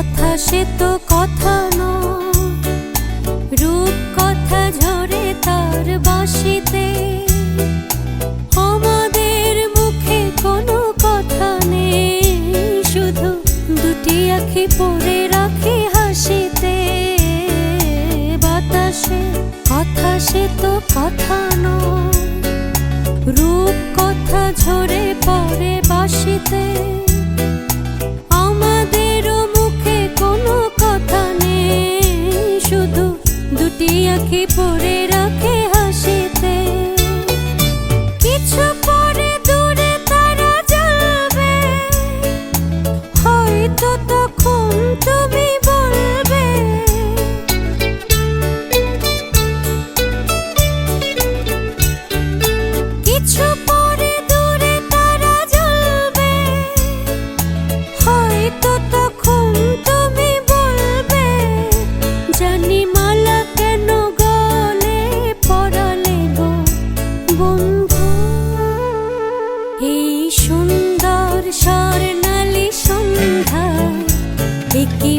কথা সে তো কথা নয়, রূপ কথা ঝরে তার বাঁশিতে। আমাদের মুখে কোনো কথা নেই, শুধু দুটি আঁখি পড়ে রাখি হাসিতে। বাতাসে কথা সে তো কথা নয়, রূপ কথা ঝরে পড়ে বাঁশিতে। আমাদেরও মুখে কোনো কথা নেই, শুধু দুটি আঁখি পড়ে রাখে হাসিতে। কিছু পরে দূরে তারা জ্বলবে, হয়তো তখন তুমি বলবে কিছু পরে দূরে তারা জ্বলবে, হয়তো তখন তুমি বলবে জানি মালা কেন গলে পরালে গো বন্ধু। এই সুন্দর স্বর্ণালী সন্ধ্যায় একই